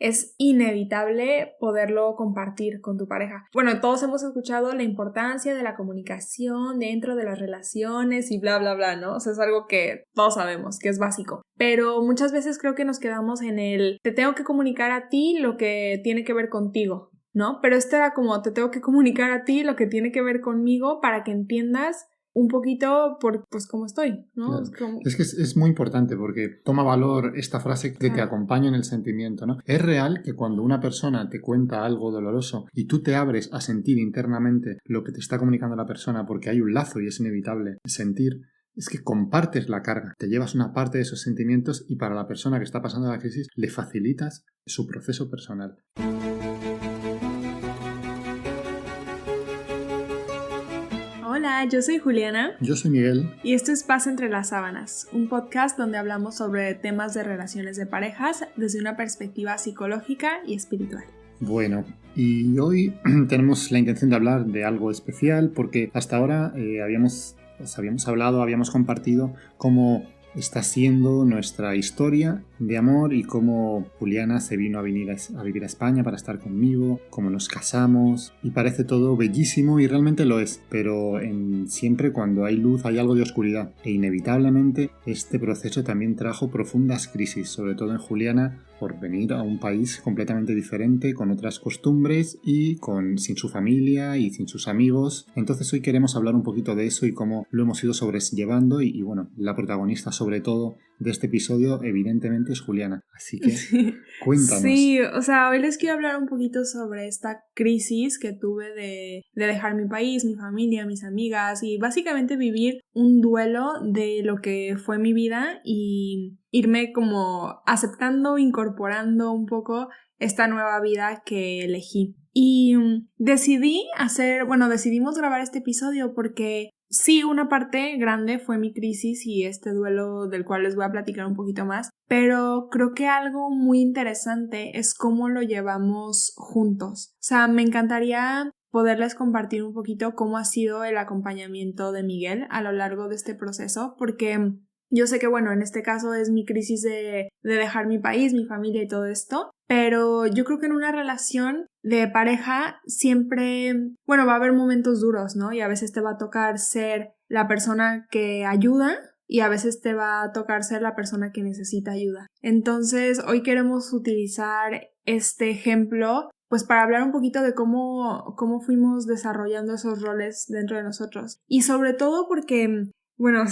es inevitable poderlo compartir con tu pareja. Bueno, todos hemos escuchado la importancia de la comunicación dentro de las relaciones y bla, bla, bla, ¿no? O sea, es algo que todos sabemos, que es básico. Pero muchas veces creo que nos quedamos en el te tengo que comunicar a ti lo que tiene que ver contigo, ¿no? Pero esto era como te tengo que comunicar a ti lo que tiene que ver conmigo para que entiendas un poquito por, pues, cómo estoy, ¿no? Claro. Es que es muy importante porque toma valor esta frase que te acompaña en el sentimiento, ¿no? Es real que cuando una persona te cuenta algo doloroso y tú te abres a sentir internamente lo que te está comunicando la persona porque hay un lazo y es inevitable sentir, es que compartes la carga, te llevas una parte de esos sentimientos y para la persona que está pasando la crisis le facilitas su proceso personal. Hola, yo soy Juliana. Yo soy Miguel. Y esto es Paz entre las sábanas, un podcast donde hablamos sobre temas de relaciones de parejas desde una perspectiva psicológica y espiritual. Bueno, y hoy tenemos la intención de hablar de algo especial porque hasta ahora habíamos hablado, habíamos compartido cómo está siendo nuestra historia de amor y cómo Juliana se vino a vivir a España para estar conmigo, cómo nos casamos y parece todo bellísimo y realmente lo es, pero siempre cuando hay luz hay algo de oscuridad e inevitablemente este proceso también trajo profundas crisis, sobre todo en Juliana por venir a un país completamente diferente, con otras costumbres y sin su familia y sin sus amigos. Entonces hoy queremos hablar un poquito de eso y cómo lo hemos ido sobrellevando y bueno, la protagonista sobre todo de este episodio evidentemente es Juliana, así que cuéntanos. Sí, o sea, hoy les quiero hablar un poquito sobre esta crisis que tuve de dejar mi país, mi familia, mis amigas y básicamente vivir un duelo de lo que fue mi vida y irme como aceptando, incorporando un poco esta nueva vida que elegí. Y decidimos grabar este episodio porque sí, una parte grande fue mi crisis y este duelo del cual les voy a platicar un poquito más, pero creo que algo muy interesante es cómo lo llevamos juntos. O sea, me encantaría poderles compartir un poquito cómo ha sido el acompañamiento de Miguel a lo largo de este proceso, porque yo sé que, bueno, en este caso es mi crisis de dejar mi país, mi familia y todo esto, pero yo creo que en una relación de pareja siempre, bueno, va a haber momentos duros, ¿no? Y a veces te va a tocar ser la persona que ayuda y a veces te va a tocar ser la persona que necesita ayuda. Entonces, hoy queremos utilizar este ejemplo pues para hablar un poquito de cómo fuimos desarrollando esos roles dentro de nosotros. Y sobre todo porque, bueno,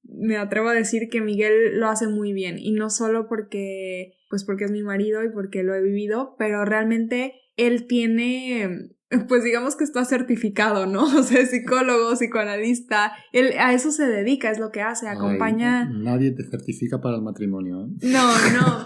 me atrevo a decir que Miguel lo hace muy bien y no solo porque es mi marido y porque lo he vivido, pero realmente él tiene, pues digamos que está certificado, ¿no? O sea, es psicólogo, psicoanalista, él a eso se dedica, es lo que hace, acompaña... Nadie te certifica para el matrimonio, ¿eh? No,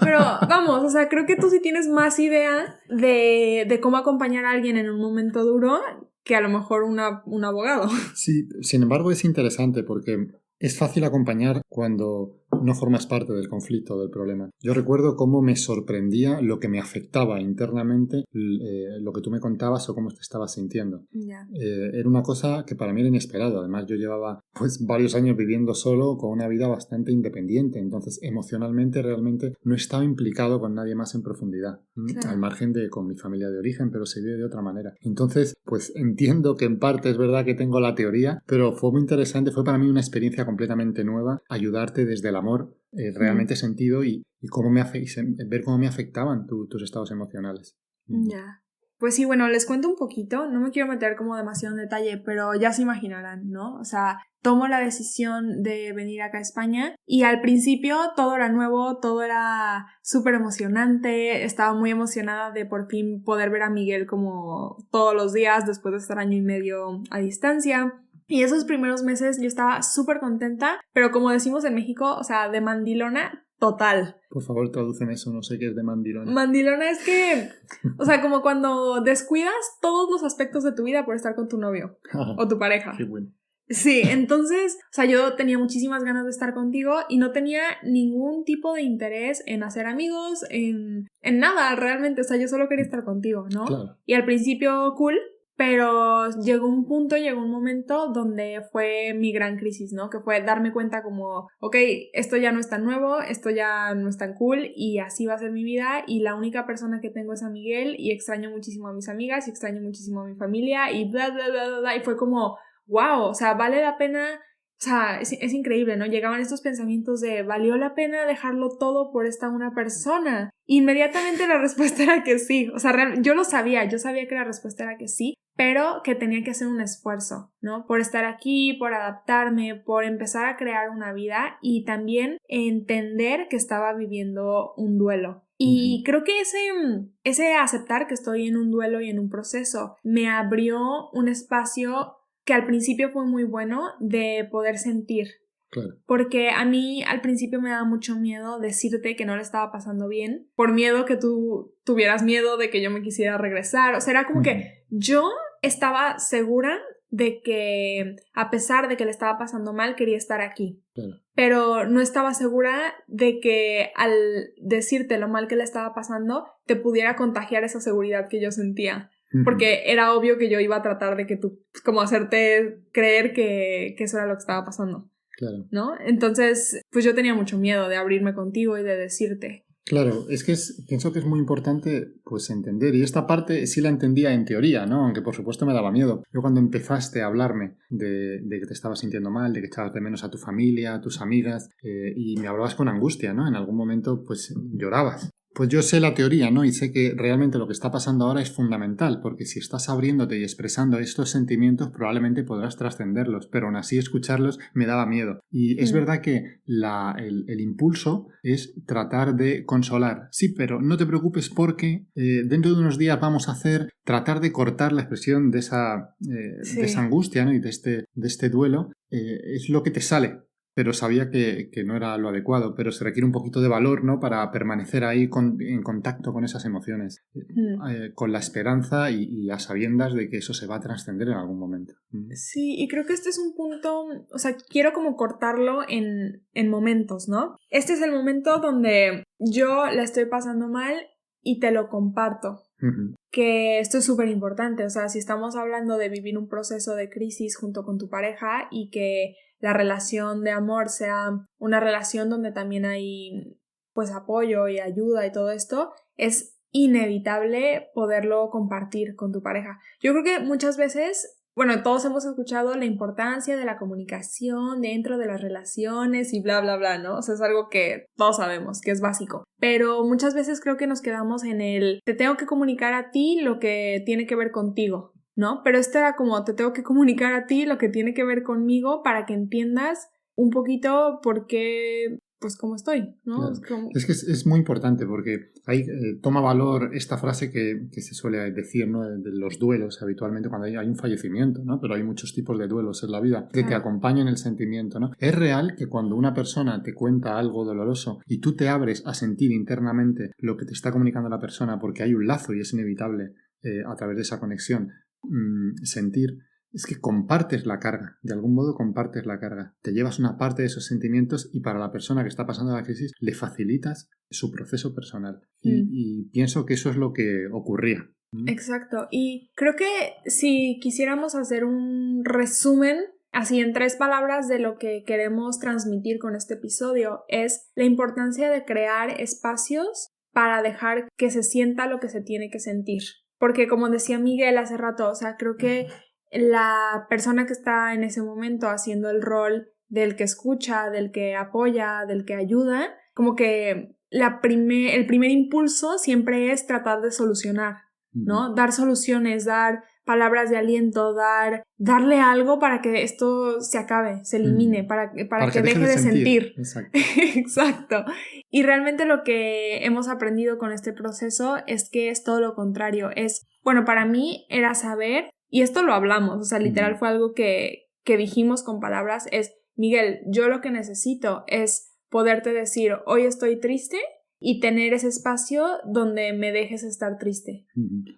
pero vamos, o sea, creo que tú sí tienes más idea de cómo acompañar a alguien en un momento duro que a lo mejor un abogado. Sí, sin embargo es interesante porque es fácil acompañar cuando no formas parte del conflicto, del problema. Yo recuerdo cómo me sorprendía lo que me afectaba internamente, lo que tú me contabas o cómo te estabas sintiendo. Yeah. Era una cosa que para mí era inesperado. Además, yo llevaba varios años viviendo solo con una vida bastante independiente. Entonces, emocionalmente, realmente no estaba implicado con nadie más en profundidad. Claro. Al margen de con mi familia de origen, pero se vive de otra manera. Entonces, pues entiendo que en parte es verdad que tengo la teoría, pero fue muy interesante. Fue para mí una experiencia completamente nueva ayudarte desde el amor realmente sentido y ver cómo me afectaban tus estados emocionales. Ya. Pues sí, bueno, les cuento un poquito, no me quiero meter como demasiado en detalle, pero ya se imaginarán, ¿no? O sea, tomo la decisión de venir acá a España y al principio todo era nuevo, todo era súper emocionante, estaba muy emocionada de por fin poder ver a Miguel como todos los días después de estar año y medio a distancia. Y esos primeros meses yo estaba súper contenta, pero como decimos en México, o sea, de mandilona total. Por favor, tradúceme eso, no sé qué es de mandilona. Mandilona es que, o sea, como cuando descuidas todos los aspectos de tu vida por estar con tu novio o tu pareja. Qué bueno. Sí, entonces, o sea, yo tenía muchísimas ganas de estar contigo y no tenía ningún tipo de interés en hacer amigos, en nada realmente, o sea, yo solo quería estar contigo, ¿no? Claro. Y al principio cool, pero llegó un momento donde fue mi gran crisis, ¿no? Que fue darme cuenta como, ok, esto ya no es tan nuevo, esto ya no es tan cool y así va a ser mi vida y la única persona que tengo es a Miguel y extraño muchísimo a mis amigas y extraño muchísimo a mi familia y bla, bla, bla, bla, bla. Y fue como, wow, o sea, vale la pena... O sea, es increíble, ¿no? Llegaban estos pensamientos de ¿valió la pena dejarlo todo por esta una persona? Inmediatamente la respuesta era que sí. O sea, yo lo sabía, yo sabía que la respuesta era que sí, pero que tenía que hacer un esfuerzo, ¿no? Por estar aquí, por adaptarme, por empezar a crear una vida y también entender que estaba viviendo un duelo. Y creo que ese aceptar que estoy en un duelo y en un proceso me abrió un espacio que al principio fue muy bueno de poder sentir. Claro. Porque a mí al principio me daba mucho miedo decirte que no le estaba pasando bien, por miedo que tú tuvieras miedo de que yo me quisiera regresar. O sea, era como que yo estaba segura de que a pesar de que le estaba pasando mal, quería estar aquí. Claro. Pero no estaba segura de que al decirte lo mal que le estaba pasando, te pudiera contagiar esa seguridad que yo sentía. Porque era obvio que yo iba a tratar de que tú, como hacerte creer que eso era lo que estaba pasando. Claro. ¿No? Entonces, pues yo tenía mucho miedo de abrirme contigo y de decirte. Claro, es que pienso que es muy importante pues entender, y esta parte sí la entendía en teoría, ¿no? Aunque por supuesto me daba miedo. Yo cuando empezaste a hablarme de que te estabas sintiendo mal, de que echabas de menos a tu familia, a tus amigas, y me hablabas con angustia, ¿no? En algún momento pues llorabas. Pues yo sé la teoría, ¿no? Y sé que realmente lo que está pasando ahora es fundamental, porque si estás abriéndote y expresando estos sentimientos, probablemente podrás trascenderlos, pero aún así escucharlos me daba miedo. Y es verdad que el impulso es tratar de consolar. Sí, pero no te preocupes porque dentro de unos días vamos a tratar de cortar la expresión de esa angustia, ¿no? Y de este duelo, es lo que te sale. Pero sabía que no era lo adecuado, pero se requiere un poquito de valor, ¿no? Para permanecer ahí en contacto con esas emociones, con la esperanza y a sabiendas de que eso se va a trascender en algún momento. Sí, y creo que este es un punto, o sea, quiero como cortarlo en momentos, ¿no? Este es el momento donde yo la estoy pasando mal y te lo comparto. Que esto es súper importante, o sea, si estamos hablando de vivir un proceso de crisis junto con tu pareja y que la relación de amor sea una relación donde también hay pues apoyo y ayuda y todo esto, es inevitable poderlo compartir con tu pareja. Yo creo que muchas veces, bueno, todos hemos escuchado la importancia de la comunicación dentro de las relaciones y bla, bla, bla, ¿no? O sea, es algo que todos sabemos, que es básico. Pero muchas veces creo que nos quedamos en te tengo que comunicar a ti lo que tiene que ver contigo, ¿no? Pero esto era como, te tengo que comunicar a ti lo que tiene que ver conmigo para que entiendas un poquito por qué, pues cómo estoy, ¿no? Claro. Es que es muy importante porque ahí toma valor esta frase que se suele decir, ¿no? De los duelos habitualmente cuando hay un fallecimiento, ¿no? Pero hay muchos tipos de duelos en la vida que te acompañan el sentimiento, ¿no? Es real que cuando una persona te cuenta algo doloroso y tú te abres a sentir internamente lo que te está comunicando la persona porque hay un lazo y es inevitable a través de esa conexión sentir, es que compartes la carga, de algún modo compartes la carga, te llevas una parte de esos sentimientos y para la persona que está pasando la crisis le facilitas su proceso personal y pienso que eso es lo que ocurría. Exacto, y creo que si quisiéramos hacer un resumen así en 3 palabras de lo que queremos transmitir con este episodio es la importancia de crear espacios para dejar que se sienta lo que se tiene que sentir, porque como decía Miguel hace rato, o sea, creo que la persona que está en ese momento haciendo el rol del que escucha, del que apoya, del que ayuda, como que el primer impulso siempre es tratar de solucionar, ¿no? Dar soluciones, dar palabras de aliento, darle algo para que esto se acabe, se elimine, para que deje de sentir. Exacto. Exacto. Y realmente lo que hemos aprendido con este proceso es que es todo lo contrario. Bueno, para mí era saber, y esto lo hablamos, o sea, literal fue algo que dijimos con palabras, es, Miguel, yo lo que necesito es poderte decir, hoy estoy triste, y tener ese espacio donde me dejes estar triste.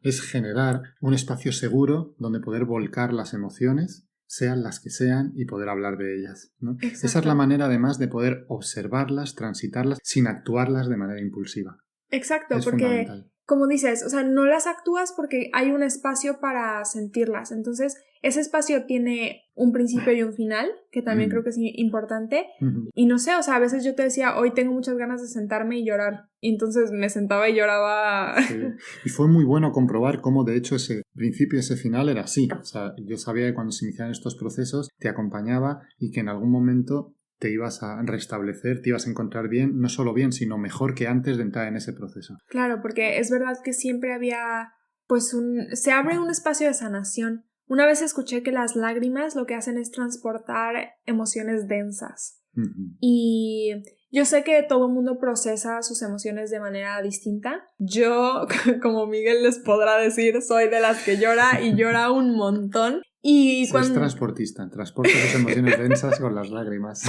Es generar un espacio seguro donde poder volcar las emociones, sean las que sean, y poder hablar de ellas, ¿no? Esa es la manera además de poder observarlas, transitarlas, sin actuarlas de manera impulsiva. Exacto, porque como dices, o sea, no las actúas porque hay un espacio para sentirlas. Entonces, ese espacio tiene un principio y un final, que también creo que es importante. Y no sé, o sea, a veces yo te decía, hoy tengo muchas ganas de sentarme y llorar. Y entonces me sentaba y lloraba. Sí. Y fue muy bueno comprobar cómo, de hecho, ese principio y ese final era así. O sea, yo sabía que cuando se iniciaban estos procesos te acompañaba y que en algún momento te ibas a restablecer, te ibas a encontrar bien, no solo bien, sino mejor que antes de entrar en ese proceso. Claro, porque es verdad que siempre había, pues, se abre un espacio de sanación. Una vez escuché que las lágrimas lo que hacen es transportar emociones densas. Y yo sé que todo el mundo procesa sus emociones de manera distinta. Yo, como Miguel les podrá decir, soy de las que llora y llora un montón. Y sí, es transportista, transporta sus emociones densas con las lágrimas.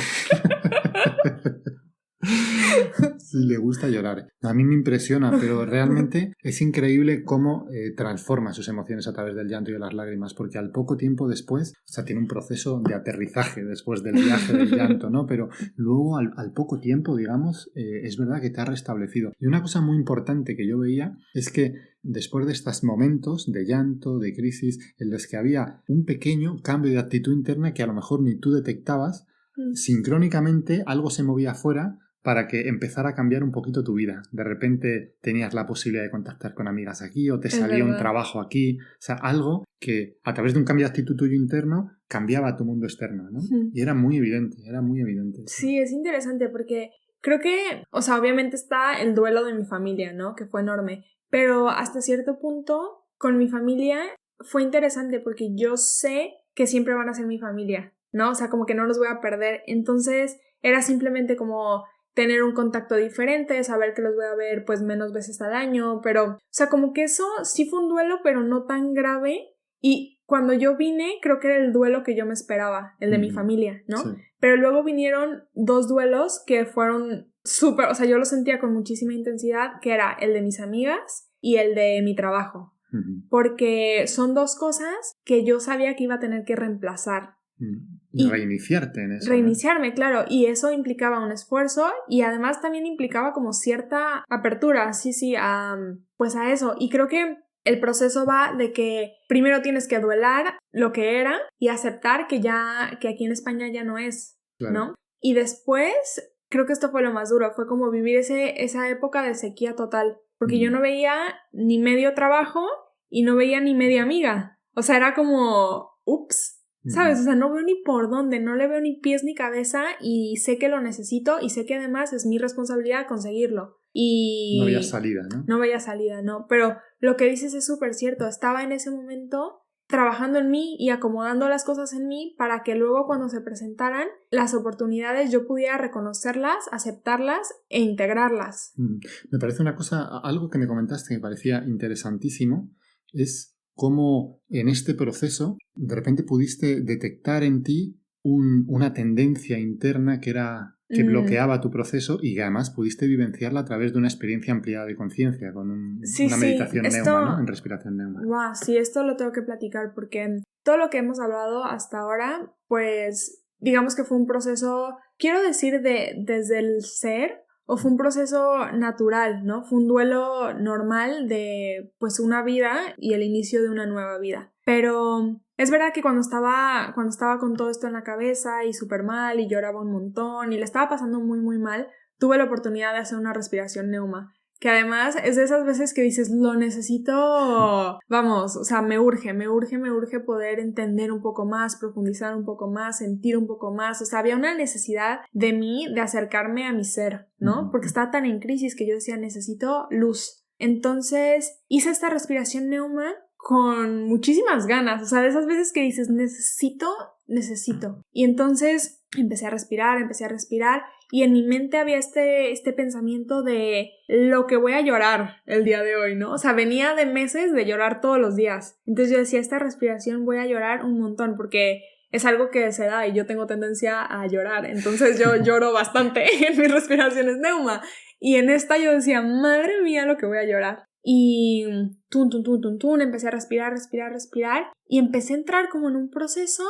Sí, le gusta llorar. A mí me impresiona, pero realmente es increíble cómo transforma sus emociones a través del llanto y de las lágrimas, porque al poco tiempo después, o sea, tiene un proceso de aterrizaje después del viaje del llanto, ¿no? Pero luego al poco tiempo, digamos, es verdad que te ha restablecido. Y una cosa muy importante que yo veía es que después de estos momentos de llanto, de crisis, en los que había un pequeño cambio de actitud interna que a lo mejor ni tú detectabas, sincrónicamente algo se movía afuera para que empezara a cambiar un poquito tu vida. De repente tenías la posibilidad de contactar con amigas aquí o te salía un trabajo aquí. O sea, algo que a través de un cambio de actitud tuyo interno cambiaba tu mundo externo, ¿no? Y era muy evidente, Sí, es interesante porque creo que, o sea, obviamente está el duelo de mi familia, ¿no? Que fue enorme. Pero hasta cierto punto, con mi familia fue interesante porque yo sé que siempre van a ser mi familia, ¿no? O sea, como que no los voy a perder. Entonces, era simplemente como tener un contacto diferente, saber que los voy a ver pues menos veces al año, pero, o sea, como que eso sí fue un duelo, pero no tan grave. Y cuando yo vine, creo que era el duelo que yo me esperaba, el de mi familia, ¿no? Sí. Pero luego vinieron 2 duelos que fueron súper, o sea, yo los sentía con muchísima intensidad, que era el de mis amigas y el de mi trabajo. Porque son 2 cosas que yo sabía que iba a tener que reemplazar. Y reiniciarte en eso. Reiniciarme, claro, y eso implicaba un esfuerzo y además también implicaba como cierta apertura, sí, pues a eso. Y creo que el proceso va de que primero tienes que duelar lo que era y aceptar que aquí en España ya no es, claro, ¿no? Y después, creo que esto fue lo más duro, fue como vivir esa época de sequía total, porque yo no veía ni medio trabajo y no veía ni media amiga. O sea, era como, ups, ¿sabes? O sea, no veo ni por dónde, no le veo ni pies ni cabeza y sé que lo necesito y sé que además es mi responsabilidad conseguirlo. Y no había salida, ¿no? No había salida, ¿no? Pero lo que dices es súper cierto. Estaba en ese momento trabajando en mí y acomodando las cosas en mí para que luego cuando se presentaran las oportunidades yo pudiera reconocerlas, aceptarlas e integrarlas. Me parece una cosa, algo que me comentaste que me parecía interesantísimo, es cómo en este proceso de repente pudiste detectar en ti una tendencia interna que bloqueaba tu proceso y que además pudiste vivenciarla a través de una experiencia ampliada de conciencia con una meditación neuma, ¿no? En respiración neuma. Wow, sí, esto lo tengo que platicar porque todo lo que hemos hablado hasta ahora, pues digamos que fue un proceso, quiero decir, desde el ser, o fue un proceso natural, ¿no? Fue un duelo normal de, pues, una vida y el inicio de una nueva vida. Pero es verdad que cuando estaba con todo esto en la cabeza y súper mal y lloraba un montón y le estaba pasando muy, muy mal, tuve la oportunidad de hacer una respiración neuma. Que además es de esas veces que dices, lo necesito, vamos, o sea, me urge poder entender un poco más, profundizar un poco más, sentir un poco más. O sea, había una necesidad de mí de acercarme a mi ser, ¿no? Porque estaba tan en crisis que yo decía, necesito luz. Entonces hice esta respiración neuma con muchísimas ganas, o sea, de esas veces que dices, necesito. Y entonces empecé a respirar y en mi mente había este pensamiento de lo que voy a llorar el día de hoy, ¿no? O sea, venía de meses de llorar todos los días. Entonces yo decía, esta respiración voy a llorar un montón porque es algo que se da y yo tengo tendencia a llorar. Entonces yo lloro bastante en mis respiraciones neuma. Y en esta yo decía, madre mía, lo que voy a llorar. Y empecé a respirar y empecé a entrar como en un proceso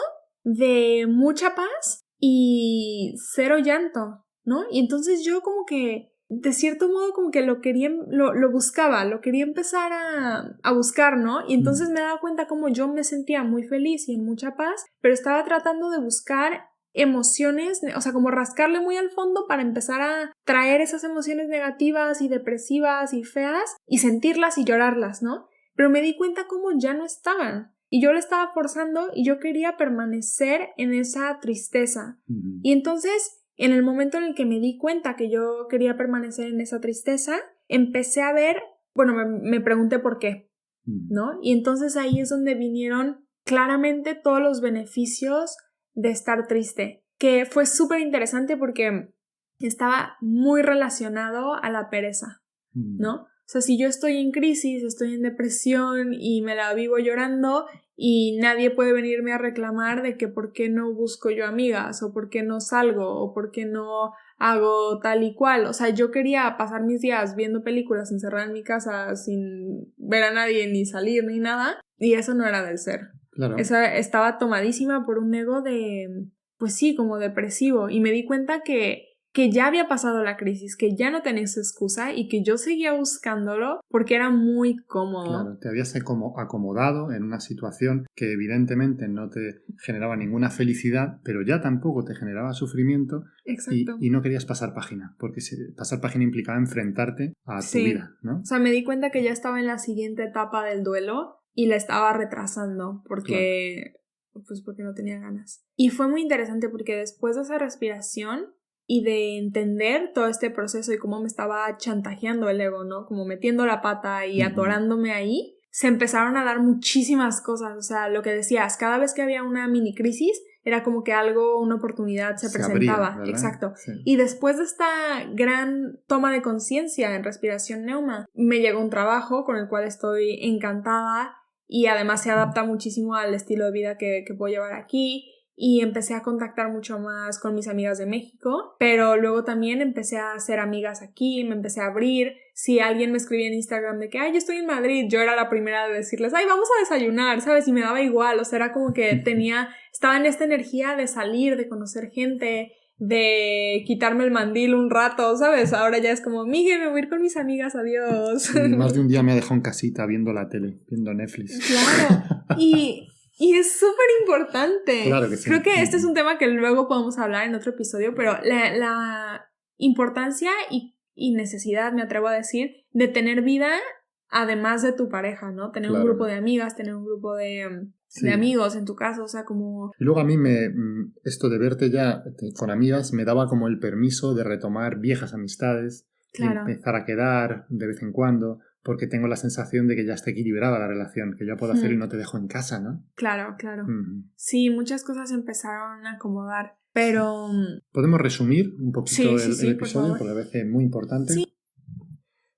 de mucha paz y cero llanto, ¿no? Y entonces yo como que de cierto modo como que lo buscaba, lo quería empezar a buscar, ¿no? Y entonces me daba cuenta como yo me sentía muy feliz y en mucha paz, pero estaba tratando de buscar emociones, o sea, como rascarle muy al fondo para empezar a traer esas emociones negativas y depresivas y feas y sentirlas y llorarlas, ¿no? Pero me di cuenta como ya no estaban y yo le estaba forzando y yo quería permanecer en esa tristeza. Y entonces, en el momento en el que me di cuenta que yo quería permanecer en esa tristeza, empecé a ver, bueno, me pregunté por qué, ¿no? Y entonces ahí es donde vinieron claramente todos los beneficios de estar triste, que fue súper interesante porque estaba muy relacionado a la pereza, ¿no? O sea, si yo estoy en crisis, estoy en depresión y me la vivo llorando y nadie puede venirme a reclamar de que por qué no busco yo amigas o por qué no salgo o por qué no hago tal y cual. O sea, yo quería pasar mis días viendo películas encerrada en mi casa sin ver a nadie ni salir ni nada y eso no era del ser. Claro. Esa estaba tomadísima por un ego pues sí, como depresivo y me di cuenta que ya había pasado la crisis, que ya no tenía esa excusa y que yo seguía buscándolo porque era muy cómodo. Claro, te habías acomodado en una situación que evidentemente no te generaba ninguna felicidad, pero ya tampoco te generaba sufrimiento. Exacto. Y no querías pasar página, porque pasar página implicaba enfrentarte a tu vida, ¿no? O sea, me di cuenta que ya estaba en la siguiente etapa del duelo y la estaba retrasando porque no tenía ganas. Y fue muy interesante porque después de esa respiración y de entender todo este proceso y cómo me estaba chantajeando el ego, ¿no? Como metiendo la pata y atorándome ahí, se empezaron a dar muchísimas cosas. O sea, lo que decías, cada vez que había una mini crisis, era como que una oportunidad se presentaba. Abría, exacto. Sí. Y después de esta gran toma de conciencia en respiración neuma, me llegó un trabajo con el cual estoy encantada y además se adapta muchísimo al estilo de vida que puedo llevar aquí. Y empecé a contactar mucho más con mis amigas de México, pero luego también empecé a hacer amigas aquí, me empecé a abrir. Si alguien me escribía en Instagram de que, yo estoy en Madrid, yo era la primera de decirles, vamos a desayunar, ¿sabes? Y me daba igual, o sea, era como que estaba en esta energía de salir, de conocer gente, de quitarme el mandil un rato, ¿sabes? Ahora ya es como, Miguel, me voy a ir con mis amigas, adiós. Sí, más de un día me ha dejado en casita viendo la tele, viendo Netflix. Claro, y es súper importante. Claro que sí. Creo que este es un tema que luego podemos hablar en otro episodio, pero la importancia y necesidad, me atrevo a decir, de tener vida además de tu pareja, ¿no? Tener un grupo de amigas, tener un grupo de amigos en tu caso, o sea, como... Y luego a mí esto de verte ya con amigas me daba como el permiso de retomar viejas amistades, claro. Empezar a quedar de vez en cuando, porque tengo la sensación de que ya está equilibrada la relación, que ya puedo hacer y no te dejo en casa, ¿no? Claro. Sí, muchas cosas empezaron a acomodar, pero... ¿Podemos resumir un poquito el episodio? Porque me parece muy importante. Sí.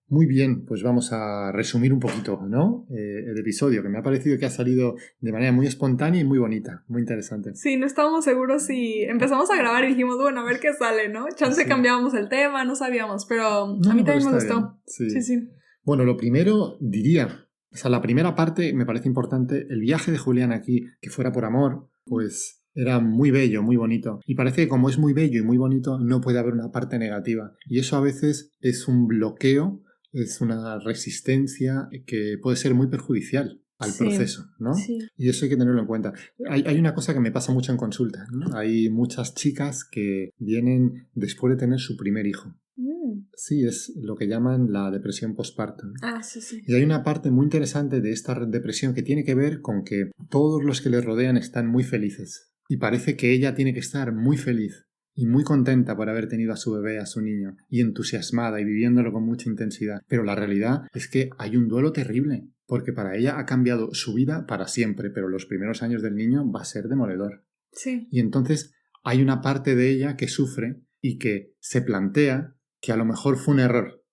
Muy bien, pues vamos a resumir un poquito, ¿no? El episodio, que me ha parecido que ha salido de manera muy espontánea y muy bonita, muy interesante. Sí, no estábamos seguros si empezamos a grabar y dijimos, bueno, a ver qué sale, ¿no? Chance cambiábamos el tema, no sabíamos, pero a mí también me gustó. Sí. Bueno, lo primero diría, o sea, la primera parte me parece importante, el viaje de Julián aquí, que fuera por amor, pues era muy bello, muy bonito. Y parece que como es muy bello y muy bonito, no puede haber una parte negativa. Y eso a veces es un bloqueo, es una resistencia que puede ser muy perjudicial al proceso, ¿no? Sí. Y eso hay que tenerlo en cuenta. Hay una cosa que me pasa mucho en consulta, ¿no? Hay muchas chicas que vienen después de tener su primer hijo. Sí, es lo que llaman la depresión postparto, ¿no? Sí. Y hay una parte muy interesante de esta depresión que tiene que ver con que todos los que le rodean están muy felices. Y parece que ella tiene que estar muy feliz y muy contenta por haber tenido a su bebé, a su niño, y entusiasmada y viviéndolo con mucha intensidad. Pero la realidad es que hay un duelo terrible, porque para ella ha cambiado su vida para siempre, pero los primeros años del niño va a ser demoledor. Sí. Y entonces hay una parte de ella que sufre y que se plantea que a lo mejor fue un error.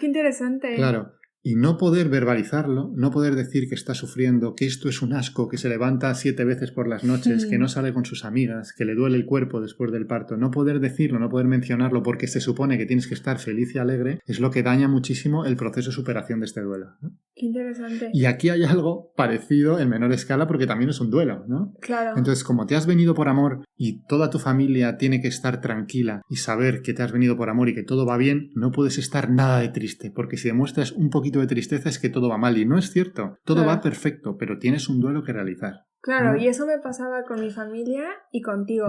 Qué interesante. Claro. Y no poder verbalizarlo, no poder decir que está sufriendo, que esto es un asco, que se levanta 7 veces por las noches, que no sale con sus amigas, que le duele el cuerpo después del parto, no poder decirlo, no poder mencionarlo porque se supone que tienes que estar feliz y alegre, es lo que daña muchísimo el proceso de superación de este duelo, ¿no? Qué interesante. Y aquí hay algo parecido en menor escala porque también es un duelo, ¿no? Claro. Entonces, como te has venido por amor y toda tu familia tiene que estar tranquila y saber que te has venido por amor y que todo va bien, no puedes estar nada de triste, porque si demuestras un poquito de tristeza es que todo va mal y no es cierto. Todo va perfecto, pero tienes un duelo que realizar. Claro, ¿no? y eso me pasaba con mi familia y contigo.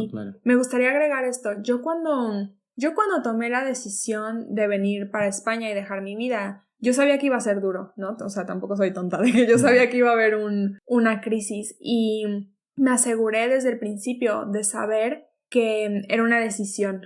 Claro. Me gustaría agregar esto. Yo cuando tomé la decisión de venir para España y dejar mi vida, yo sabía que iba a ser duro, ¿no? O sea, tampoco soy tonta de que yo sabía que iba a haber una crisis y me aseguré desde el principio de saber que era una decisión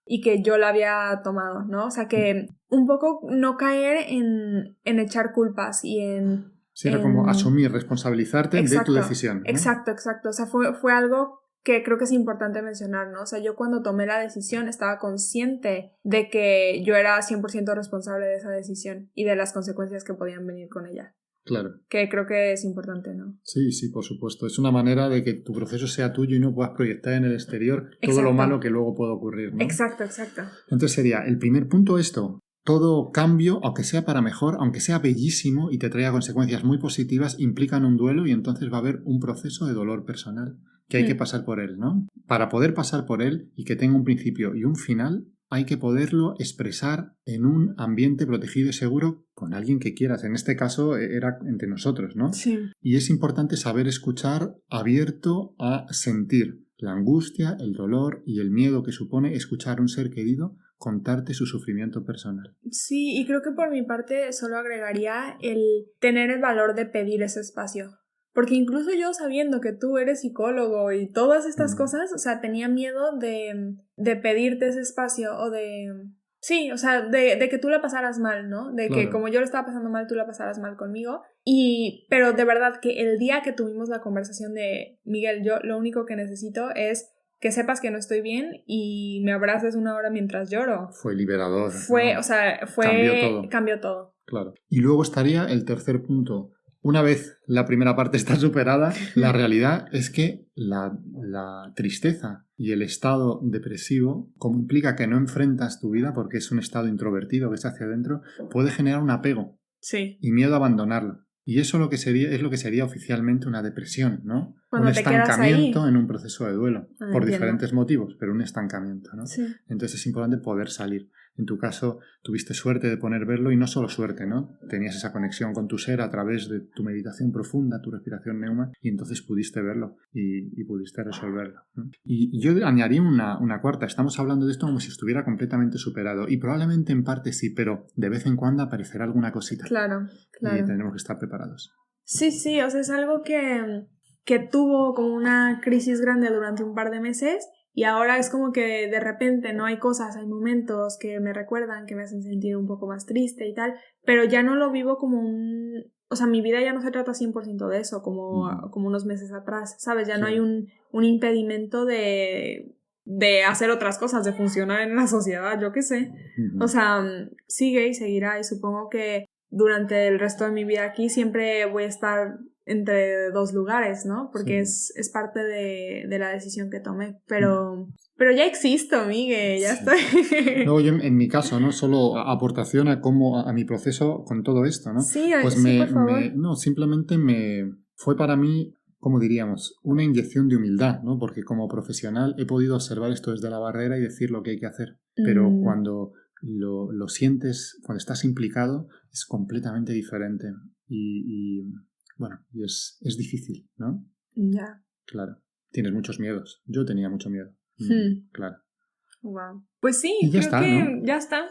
y que yo la había tomado, ¿no? O sea, que un poco no caer en echar culpas y en... Sí, era como asumir, responsabilizarte de tu decisión, ¿no? Exacto. O sea, fue algo que creo que es importante mencionar, ¿no? O sea, yo cuando tomé la decisión estaba consciente de que yo era 100% responsable de esa decisión y de las consecuencias que podían venir con ella. Claro. Que creo que es importante, ¿no? Sí, por supuesto. Es una manera de que tu proceso sea tuyo y no puedas proyectar en el exterior todo lo malo que luego puede ocurrir, ¿no? Exacto. Entonces sería el primer punto esto. Todo cambio, aunque sea para mejor, aunque sea bellísimo y te traiga consecuencias muy positivas, implican un duelo y entonces va a haber un proceso de dolor personal que hay que pasar por él, ¿no? Para poder pasar por él y que tenga un principio y un final, hay que poderlo expresar en un ambiente protegido y seguro con alguien que quieras. En este caso era entre nosotros, ¿no? Sí. Y es importante saber escuchar abierto a sentir la angustia, el dolor y el miedo que supone escuchar a un ser querido contarte su sufrimiento personal. Sí, y creo que por mi parte solo agregaría el tener el valor de pedir ese espacio. Porque incluso yo sabiendo que tú eres psicólogo y todas estas cosas, o sea, tenía miedo de pedirte ese espacio o de... Sí, o sea, de que tú la pasaras mal, ¿no? De que como yo lo estaba pasando mal, tú la pasaras mal conmigo. Pero de verdad que el día que tuvimos la conversación de Miguel, yo lo único que necesito es que sepas que no estoy bien y me abraces una hora mientras lloro. Fue liberador. Cambió todo. Claro. Y luego estaría el tercer punto. Una vez la primera parte está superada, la realidad es que la tristeza y el estado depresivo, como implica que no enfrentas tu vida porque es un estado introvertido que está hacia adentro, puede generar un apego y miedo a abandonarlo. Y eso es lo que sería oficialmente una depresión, ¿no? Cuando un estancamiento ahí, en un proceso de duelo, por diferentes motivos, pero un estancamiento, ¿no? Sí. Entonces es importante poder salir. En tu caso, tuviste suerte de poder verlo y no solo suerte, ¿no? Tenías esa conexión con tu ser a través de tu meditación profunda, tu respiración neuma, y entonces pudiste verlo y pudiste resolverlo, ¿no? Y yo añadiría una cuarta. Estamos hablando de esto como si estuviera completamente superado y probablemente en parte sí, pero de vez en cuando aparecerá alguna cosita. Claro. Y tenemos que estar preparados. Sí, o sea, es algo que tuvo como una crisis grande durante un par de meses. Y ahora es como que de repente no hay cosas, hay momentos que me recuerdan, que me hacen sentir un poco más triste y tal, pero ya no lo vivo como o sea, mi vida ya no se trata 100% de eso, como unos meses atrás, ¿sabes? Ya no hay un impedimento de hacer otras cosas, de funcionar en la sociedad, yo qué sé. O sea, sigue y seguirá y supongo que durante el resto de mi vida aquí siempre voy a estar entre dos lugares, ¿no? Porque es parte de la decisión que tomé. Pero ya existo, Miguel, ya estoy. Luego yo, en mi caso, ¿no? Solo aportación a mi proceso con todo esto, ¿no? Sí, pues sí, por favor. No, simplemente fue para mí, como diríamos, una inyección de humildad, ¿no? Porque como profesional he podido observar esto desde la barrera y decir lo que hay que hacer. Pero cuando lo sientes, cuando estás implicado, es completamente diferente. Bueno, y es difícil, ¿no? Ya. Claro. Tienes muchos miedos. Yo tenía mucho miedo. Claro. Wow. Pues sí, y ya creo está, que ¿no? ya está.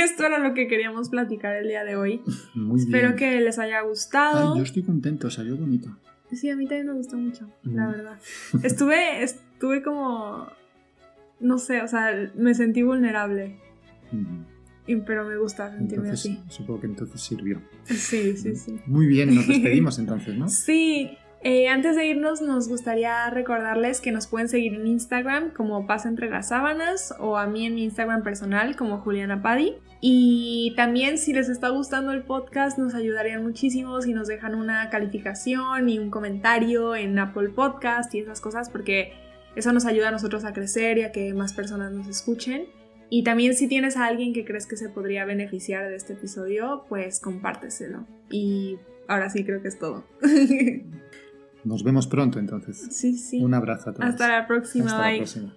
Esto era lo que queríamos platicar el día de hoy. Muy Espero bien. que les haya gustado. Ay, yo estoy contento, salió bonito. Sí, a mí también me gustó mucho, la verdad. Estuve como... No sé, o sea, me sentí vulnerable. Pero me gusta sentirme así. Supongo que entonces sirvió. Sí. Muy bien, nos despedimos entonces, ¿no? Sí. Antes de irnos, nos gustaría recordarles que nos pueden seguir en Instagram como Paz Entre las Sábanas o a mí en mi Instagram personal como Juliana Padi. Y también si les está gustando el podcast nos ayudarían muchísimo si nos dejan una calificación y un comentario en Apple Podcast y esas cosas porque eso nos ayuda a nosotros a crecer y a que más personas nos escuchen. Y también si tienes a alguien que crees que se podría beneficiar de este episodio, pues compárteselo. Y ahora sí creo que es todo. Nos vemos pronto entonces. Sí. Un abrazo a todos. Hasta la próxima. Hasta Bye. la próxima.